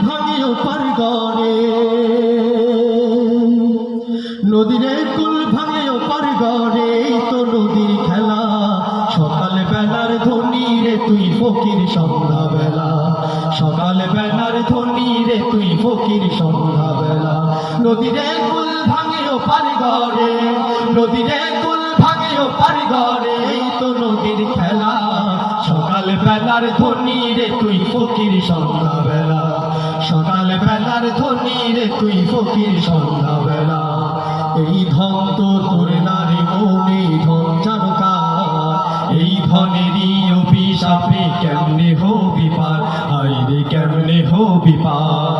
ভাঙে ওপার গড়ে, নদীরে কুল ভাঙে ওপার গড়ে, তো নদীর খেলা। সকাল বেলার ধ্বনি রে তুই ফকির সন্ধ্যা বেলা, সকাল বেলার ধ্বনি রে তুই ফকির সন্ধ্যা বেলা। নদীরে কুল ভাঙে ওপার গড়ে, নদীরে কুল ভাঙে ওপার গড়ে, তো নদীর খেলা। সকাল বেলার ধ্বনি রে তুই ফকির সন্ধ্যা বেলা, সকাল বেলার ধ্বনি রে তুই ফকির সন্ধ্যা বেলা। এই ধন তো তোর নারী মনে, ধন জানকা এই ধনেরই অভিশাপে কেমনে হবি পার, হায় রে কেমনে হবি পার।